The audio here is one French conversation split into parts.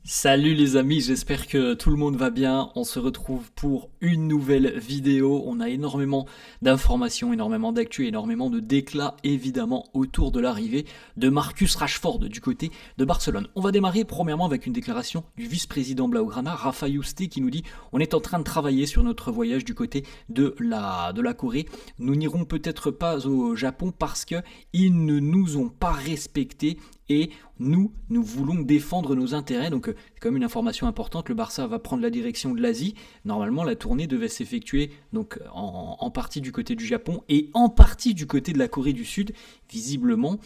Salut les amis, j'espère que tout le monde va bien. On se retrouve pour une nouvelle vidéo. On a énormément d'informations, énormément d'actu, énormément de déclats évidemment autour de l'arrivée de Marcus Rashford du côté de Barcelone. On va démarrer premièrement avec une déclaration du vice-président Blaugrana, Rafa Yuste, qui nous dit: on est en train de travailler sur notre voyage du côté de la Corée. Nous n'irons peut-être pas au Japon parce que ils ne nous ont pas respectés et nous voulons défendre nos intérêts. Donc c'est quand même une information importante. Le Barça va prendre la direction de l'Asie. Normalement, la tournée devait s'effectuer donc en partie du côté du Japon et en partie du côté de la Corée du Sud. Visiblement,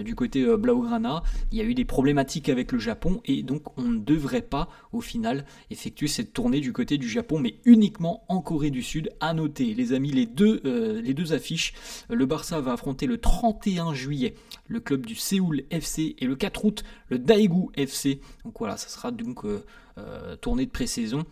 du côté Blaugrana, il y a eu des problématiques avec le Japon et donc on ne devrait pas au final effectuer cette tournée du côté du Japon, mais uniquement en Corée du Sud. À noter, les amis, les deux affiches. Le Barça va affronter le 31 juillet le club du Séoul FC et le 4 août le Daegu FC. Donc voilà, ça sera donc tournée de pré-saison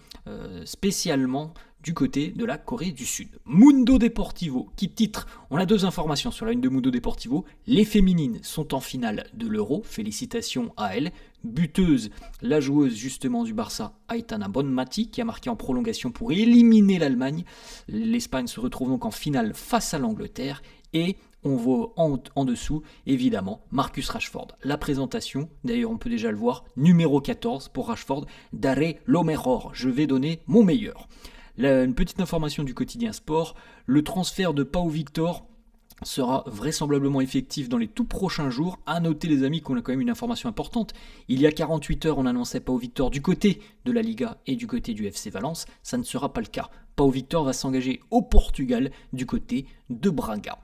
spécialement du côté de la Corée du Sud. Mundo Deportivo qui titre, on a deux informations sur la une de Mundo Deportivo: les féminines sont en finale de l'Euro, félicitations à elles. Buteuse, la joueuse justement du Barça, Aitana Bonmati, qui a marqué en prolongation pour éliminer l'Allemagne. L'Espagne se retrouve donc en finale face à l'Angleterre et on voit en dessous, évidemment, Marcus Rashford. La présentation, d'ailleurs on peut déjà le voir, numéro 14 pour Rashford, Daré lo mejor, je vais donner mon meilleur. Une petite information du quotidien sport, le transfert de Pau Victor sera vraisemblablement effectif dans les tout prochains jours. À noter les amis qu'on a quand même une information importante. Il y a 48 heures on annonçait Pau Victor du côté de la Liga et du côté du FC Valence. Ça ne sera pas le cas. Pau Victor va s'engager au Portugal du côté de Braga.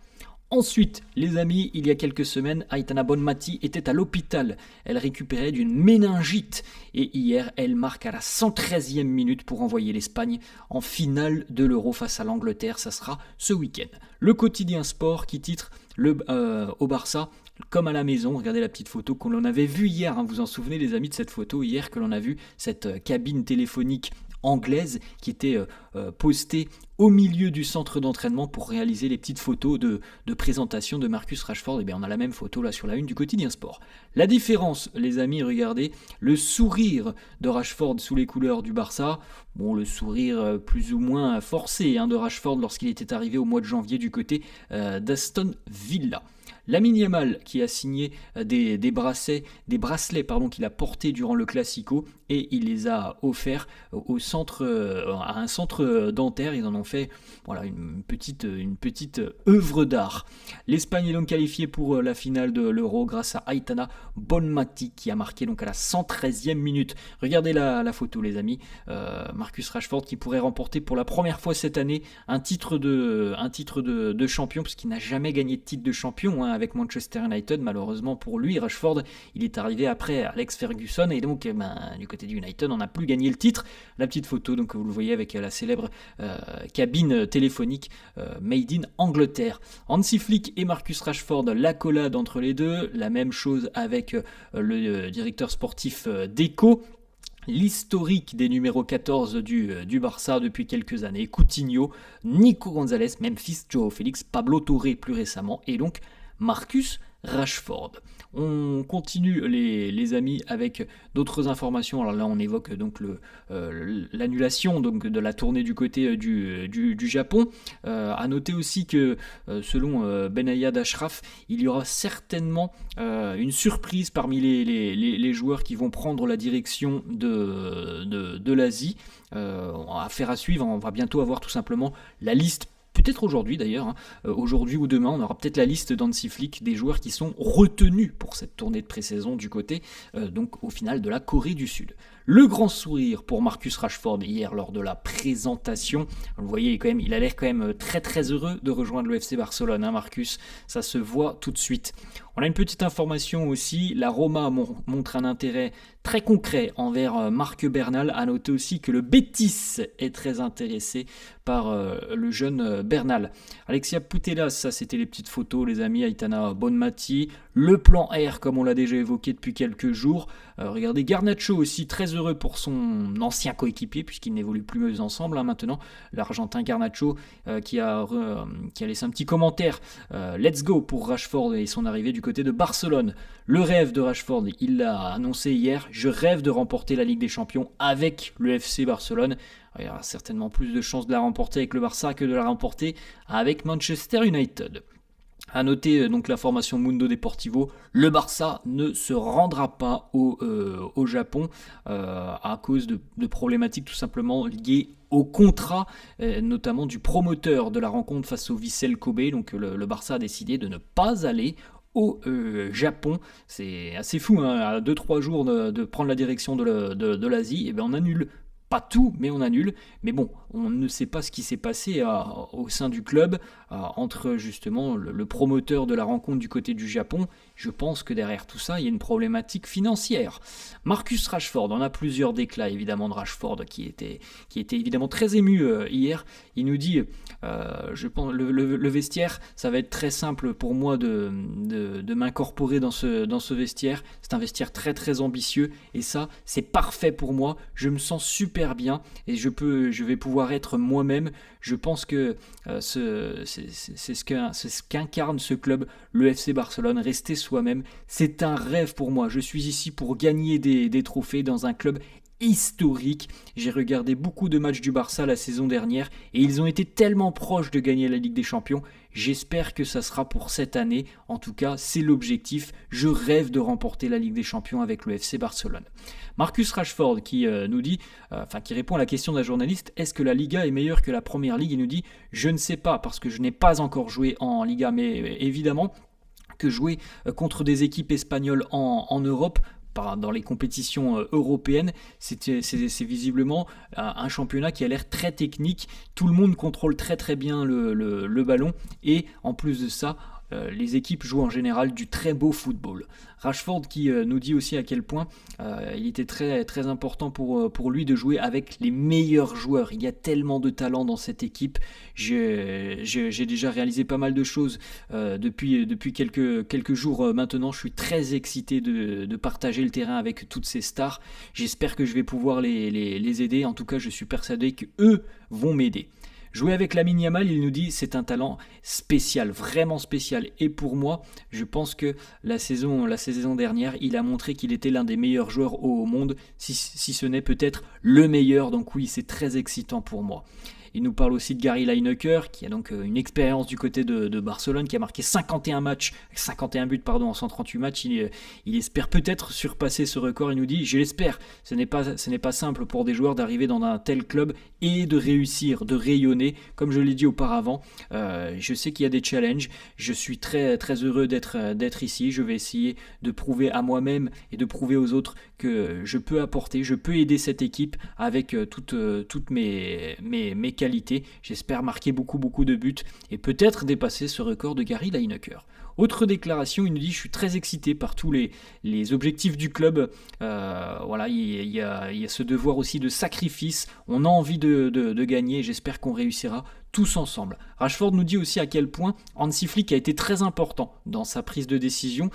Ensuite, les amis, il y a quelques semaines, Aitana Bonmati était à l'hôpital. Elle récupérait d'une méningite et hier, elle marque à la 113e minute pour envoyer l'Espagne en finale de l'Euro face à l'Angleterre. Ça sera ce week-end. Le quotidien sport qui titre au Barça, comme à la maison. Regardez la petite photo qu'on en avait vue hier. Vous vous en souvenez les amis de cette photo hier que l'on a vue, cette cabine téléphonique anglaise qui était postée au milieu du centre d'entraînement pour réaliser les petites photos de présentation de Marcus Rashford. Et bien on a la même photo là sur la une du quotidien sport. La différence, les amis, regardez le sourire de Rashford sous les couleurs du Barça. Bon, le sourire plus ou moins forcé de Rashford lorsqu'il était arrivé au mois de janvier du côté d'Aston Villa. Lamine Yamal qui a signé des bracelets qu'il a portés durant le Classico et il les a offerts à un centre dentaire. Ils en ont fait une petite œuvre d'art. L'Espagne est donc qualifiée pour la finale de l'Euro grâce à Aitana Bonmati qui a marqué donc à la 113e minute. Regardez la photo les amis. Marcus Rashford qui pourrait remporter pour la première fois cette année un titre de champion, puisqu'il n'a jamais gagné de titre de champion avec Manchester United. Malheureusement pour lui, Rashford, il est arrivé après Alex Ferguson et donc du côté du United on n'a plus gagné le titre. La petite photo donc vous le voyez avec la célèbre cabine téléphonique made in Angleterre. Hansi Flick et Marcus Rashford, l'accolade entre les deux. La même chose avec le directeur sportif Deco. L'historique des numéros 14 du Barça depuis quelques années: Coutinho, Nico Gonzalez, Memphis, Joao Félix, Pablo Touré plus récemment et donc Marcus Rashford. On continue les amis avec d'autres informations. Alors là on évoque donc l'annulation donc de la tournée du côté du Japon. À noter aussi que selon Benayad Ashraf, il y aura certainement une surprise parmi les joueurs qui vont prendre la direction de l'Asie. Affaire à suivre, on va bientôt avoir tout simplement la liste. Peut-être aujourd'hui d'ailleurs, aujourd'hui ou demain, on aura peut-être la liste d'Hansi Flick des joueurs qui sont retenus pour cette tournée de pré-saison du côté, donc au final, de la Corée du Sud. Le grand sourire pour Marcus Rashford hier lors de la présentation. Vous voyez, il a l'air quand même très très heureux de rejoindre le FC Barcelone, Marcus. Ça se voit tout de suite. On a une petite information aussi, la Roma montre un intérêt très concret envers Marc Bernal. À noter aussi que le Betis est très intéressé par le jeune Bernal. Alexia Putellas, ça c'était les petites photos les amis, Aitana Bonmati, le plan R comme on l'a déjà évoqué depuis quelques jours. Regardez Garnacho aussi, très heureux pour son ancien coéquipier puisqu'ils n'évoluent plus ensemble maintenant. L'Argentin Garnacho qui a laissé un petit commentaire. Let's go pour Rashford et son arrivée du côté de Barcelone. Le rêve de Rashford, il l'a annoncé hier, je rêve de remporter la Ligue des Champions avec le FC Barcelone. Il y aura certainement plus de chances de la remporter avec le Barça que de la remporter avec Manchester United. A noter donc la formation Mundo Deportivo, le Barça ne se rendra pas au Japon à cause de problématiques tout simplement liées au contrat, notamment du promoteur de la rencontre face au Vissel Kobe. Donc le Barça a décidé de ne pas aller au Japon. C'est assez fou, hein, à 2-3 jours de prendre la direction de l'Asie, et bien on annule. Pas tout, mais on annule. Mais bon, on ne sait pas ce qui s'est passé au sein du club entre justement le promoteur de la rencontre du côté du Japon. Je pense que derrière tout ça, il y a une problématique financière. Marcus Rashford, on a plusieurs déclats évidemment de Rashford qui était évidemment très ému hier. Il nous dit, je pense, le vestiaire, ça va être très simple pour moi de m'incorporer dans ce vestiaire. C'est un vestiaire très très ambitieux et ça, c'est parfait pour moi. Je me sens super bien et je vais pouvoir être moi-même. Je pense que c'est ce qu'incarne ce club, le FC Barcelone, rester soi-même. C'est un rêve pour moi. Je suis ici pour gagner des trophées dans un club historique. J'ai regardé beaucoup de matchs du Barça la saison dernière et ils ont été tellement proches de gagner la Ligue des Champions. J'espère que ça sera pour cette année. En tout cas, c'est l'objectif. Je rêve de remporter la Ligue des Champions avec le FC Barcelone. Marcus Rashford qui nous dit, qui répond à la question d'un journaliste, est-ce que la Liga est meilleure que la Première Ligue? Il nous dit, je ne sais pas parce que je n'ai pas encore joué en Liga, mais évidemment que jouer contre des équipes espagnoles en Europe, dans les compétitions européennes, c'est visiblement un championnat qui a l'air très technique. Tout le monde contrôle très très bien le ballon et en plus de ça, les équipes jouent en général du très beau football. Rashford qui nous dit aussi à quel point il était très, très important pour lui de jouer avec les meilleurs joueurs. Il y a tellement de talent dans cette équipe. J'ai déjà réalisé pas mal de choses depuis quelques jours maintenant. Je suis très excité de partager le terrain avec toutes ces stars. J'espère que je vais pouvoir les aider. En tout cas, je suis persuadé qu'eux vont m'aider. Jouer avec Lamine Yamal, il nous dit, c'est un talent spécial, vraiment spécial. Et pour moi, je pense que la saison dernière, il a montré qu'il était l'un des meilleurs joueurs au monde, si ce n'est peut-être le meilleur. Donc oui, c'est très excitant pour moi. Il nous parle aussi de Gary Lineker, qui a donc une expérience du côté de Barcelone, qui a marqué 51 buts en 138 matchs. Il espère peut-être surpasser ce record. Il nous dit, je l'espère, ce n'est pas simple pour des joueurs d'arriver dans un tel club et de réussir, de rayonner. Comme je l'ai dit auparavant, je sais qu'il y a des challenges. Je suis très, très heureux d'être ici. Je vais essayer de prouver à moi-même et de prouver aux autres que je peux apporter, je peux aider cette équipe avec toutes mes qualités. J'espère marquer beaucoup de buts et peut-être dépasser ce record de Gary Lineker. Autre déclaration, il nous dit, je suis très excité par tous les objectifs du club. Voilà, il y a ce devoir aussi de sacrifice. On a envie de gagner. J'espère qu'on réussira tous ensemble. Rashford nous dit aussi à quel point Hansi Flick a été très important dans sa prise de décision.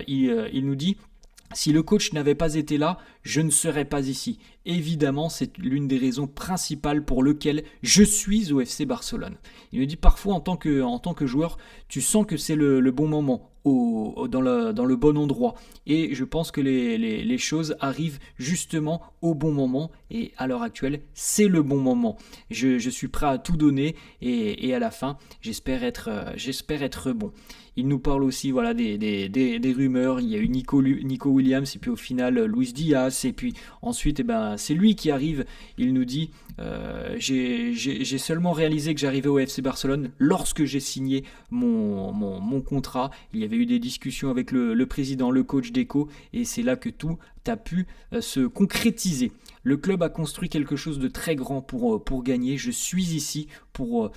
Il nous dit, si le coach n'avait pas été là, je ne serais pas ici. Évidemment, c'est l'une des raisons principales pour lesquelles je suis au FC Barcelone. Il me dit parfois en tant que joueur, tu sens que c'est le bon moment, dans le bon endroit. Et je pense que les choses arrivent justement au bon moment. Et à l'heure actuelle, c'est le bon moment. Je suis prêt à tout donner et à la fin, j'espère être bon. Il nous parle aussi voilà, des rumeurs. Il y a eu Nico Williams et puis au final Luis Diaz. Et puis ensuite, c'est lui qui arrive. Il nous dit j'ai seulement réalisé que j'arrivais au FC Barcelone lorsque j'ai signé mon contrat. Il y avait eu des discussions avec le président, le coach Deco, et c'est là que tout a pu se concrétiser. Le club a construit quelque chose de très grand pour gagner. Je suis ici pour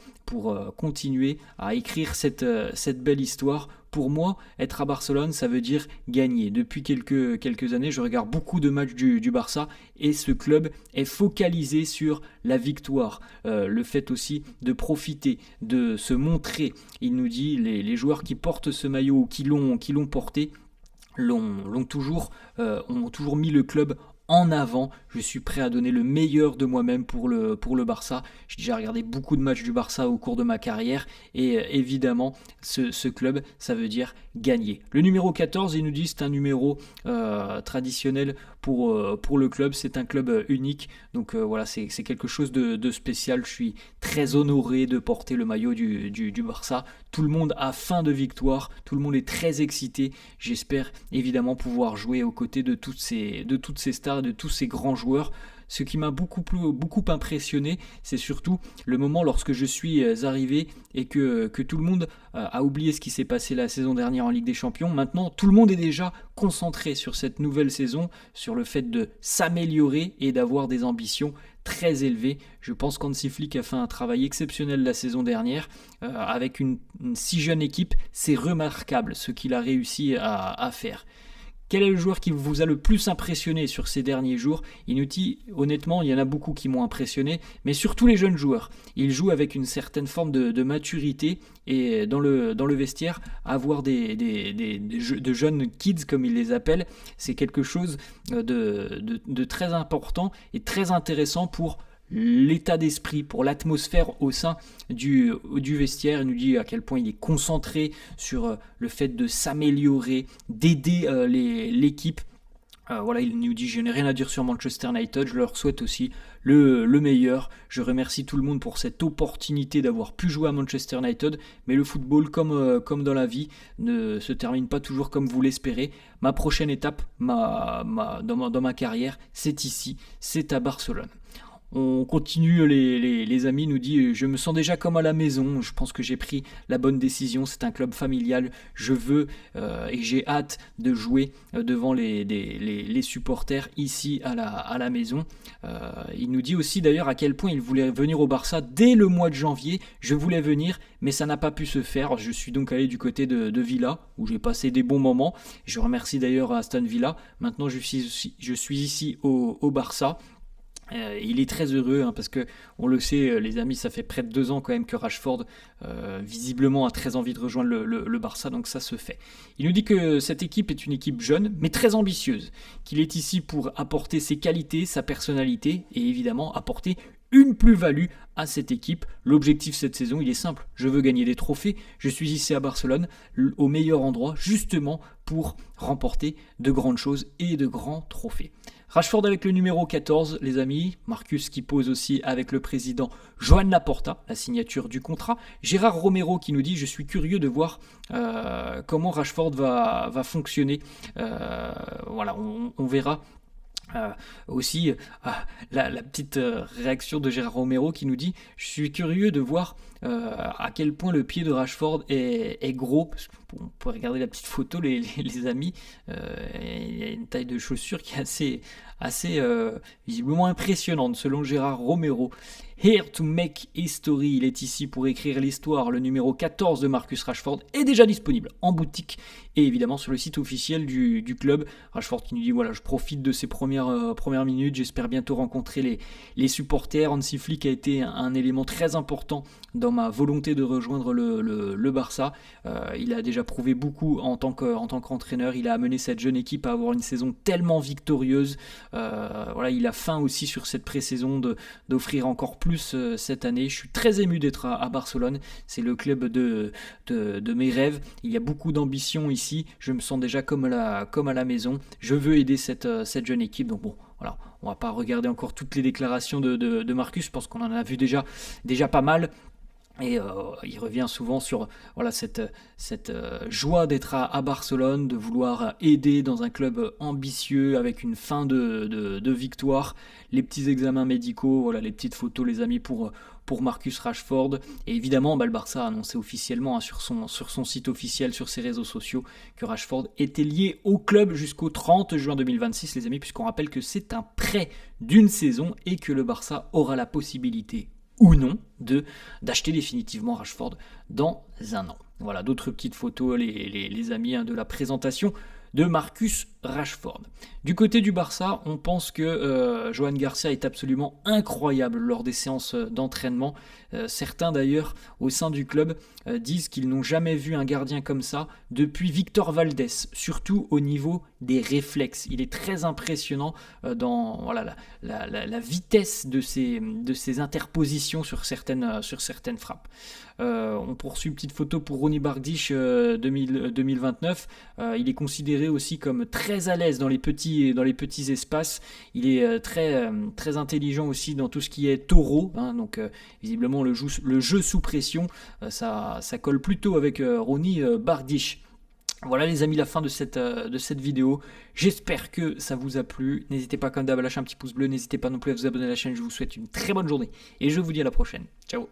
continuer à écrire cette belle histoire Pour moi, être à Barcelone, ça veut dire gagner. Depuis quelques années, je regarde beaucoup de matchs du Barça et ce club est focalisé sur la victoire. Le fait aussi de profiter, de se montrer. Il nous dit, les joueurs qui portent ce maillot ou qui l'ont porté, ont toujours mis le club en avant. Je suis prêt à donner le meilleur de moi-même pour le Barça. J'ai déjà regardé beaucoup de matchs du Barça au cours de ma carrière et évidemment ce club, ça veut dire gagner. Le numéro 14, il nous dit, c'est un numéro traditionnel pour le club, c'est un club unique, donc voilà, c'est quelque chose de spécial. Je suis très honoré de porter le maillot du Barça. Tout le monde a faim de victoire, tout le monde est très excité. J'espère évidemment pouvoir jouer aux côtés de toutes ces stars, de tous ces grands joueurs. Ce qui m'a beaucoup impressionné, c'est surtout le moment lorsque je suis arrivé et que tout le monde a oublié ce qui s'est passé la saison dernière en Ligue des Champions. Maintenant, tout le monde est déjà concentré sur cette nouvelle saison, sur le fait de s'améliorer et d'avoir des ambitions très élevées. Je pense qu'Hansi Flick a fait un travail exceptionnel la saison dernière avec une si jeune équipe. C'est remarquable ce qu'il a réussi à faire. Quel est le joueur qui vous a le plus impressionné sur ces derniers jours? Il nous dit, honnêtement, il y en a beaucoup qui m'ont impressionné, mais surtout les jeunes joueurs. Ils jouent avec une certaine forme de maturité et dans le vestiaire, avoir de jeunes kids, comme ils les appellent, c'est quelque chose de très important et très intéressant pour l'état d'esprit, pour l'atmosphère au sein du vestiaire. Il nous dit à quel point il est concentré sur le fait de s'améliorer, d'aider l'équipe. Voilà, il nous dit, je n'ai rien à dire sur Manchester United, je leur souhaite aussi le meilleur. Je remercie tout le monde pour cette opportunité d'avoir pu jouer à Manchester United, mais le football, comme dans la vie, ne se termine pas toujours comme vous l'espérez. Ma prochaine étape dans ma carrière, c'est ici, c'est à Barcelone. On continue, les amis, nous dit, je me sens déjà comme à la maison, je pense que j'ai pris la bonne décision, c'est un club familial, je veux et j'ai hâte de jouer devant les supporters ici à la maison. Il nous dit aussi d'ailleurs à quel point il voulait venir au Barça dès le mois de janvier. Je voulais venir, mais ça n'a pas pu se faire. Je suis donc allé du côté de Villa, où j'ai passé des bons moments. Je remercie d'ailleurs Aston Villa. Maintenant je suis ici au Barça. Il est très heureux parce que on le sait, les amis, ça fait près de 2 ans quand même que Rashford visiblement a très envie de rejoindre le Barça, donc ça se fait. Il nous dit que cette équipe est une équipe jeune mais très ambitieuse, qu'il est ici pour apporter ses qualités, sa personnalité et évidemment apporter une plus-value à cette équipe. L'objectif cette saison, il est simple, je veux gagner des trophées, je suis ici à Barcelone, au meilleur endroit justement pour remporter de grandes choses et de grands trophées. Rashford avec le numéro 14, les amis. Marcus qui pose aussi avec le président Joan Laporta, la signature du contrat. Gérard Romero qui nous dit, je suis curieux de voir comment Rashford va fonctionner. Voilà, on verra. Aussi la petite réaction de Gérard Romero qui nous dit, je suis curieux de voir à quel point le pied de Rashford est gros, parce qu'on peut regarder la petite photo, les amis, il y a une taille de chaussure qui est assez visiblement impressionnante selon Gérard Romero. Here to make history, il est ici pour écrire l'histoire. Le numéro 14 de Marcus Rashford est déjà disponible en boutique et évidemment sur le site officiel du club. Rashford qui nous dit, voilà, je profite de ces premières minutes, j'espère bientôt rencontrer les supporters. Hansi Flick a été un élément très important dans ma volonté de rejoindre le Barça. Il a déjà prouvé beaucoup en tant qu'entraîneur. Il a amené cette jeune équipe à avoir une saison tellement victorieuse. Voilà, il a faim aussi sur cette pré-saison d'offrir encore plus cette année. Je suis très ému d'être à Barcelone. C'est le club de mes rêves. Il y a beaucoup d'ambition ici. Je me sens déjà comme à la maison. Je veux aider cette jeune équipe. Donc bon, voilà, on va pas regarder encore toutes les déclarations de Marcus. Je pense qu'on en a vu déjà pas mal. Et il revient souvent sur voilà, cette joie d'être à Barcelone, de vouloir aider dans un club ambitieux avec une fin de victoire, les petits examens médicaux, voilà, les petites photos les amis pour Marcus Rashford. Et évidemment le Barça a annoncé officiellement sur son site officiel, sur ses réseaux sociaux, que Rashford était lié au club jusqu'au 30 juin 2026 les amis, puisqu'on rappelle que c'est un prêt d'une saison et que le Barça aura la possibilité ou non d'acheter définitivement Rashford dans un an. Voilà, d'autres petites photos, les amis, de la présentation de Marcus Rashford. Du côté du Barça, on pense que Johan Garcia est absolument incroyable lors des séances d'entraînement. Certains d'ailleurs au sein du club disent qu'ils n'ont jamais vu un gardien comme ça depuis Victor Valdés, surtout au niveau des réflexes. Il est très impressionnant dans voilà, la vitesse de ses interpositions sur certaines frappes. On poursuit une petite photo pour Ronny Bardich 2029. Il est considéré aussi comme très à l'aise dans les petits espaces. Il est très intelligent aussi dans tout ce qui est taureau. Donc visiblement le jeu sous pression, ça colle plutôt avec Ronny Bardich. Voilà les amis, la fin de cette vidéo. J'espère que ça vous a plu. N'hésitez pas comme d'hab à lâcher un petit pouce bleu. N'hésitez pas non plus à vous abonner à la chaîne. Je vous souhaite une très bonne journée. Et je vous dis à la prochaine. Ciao.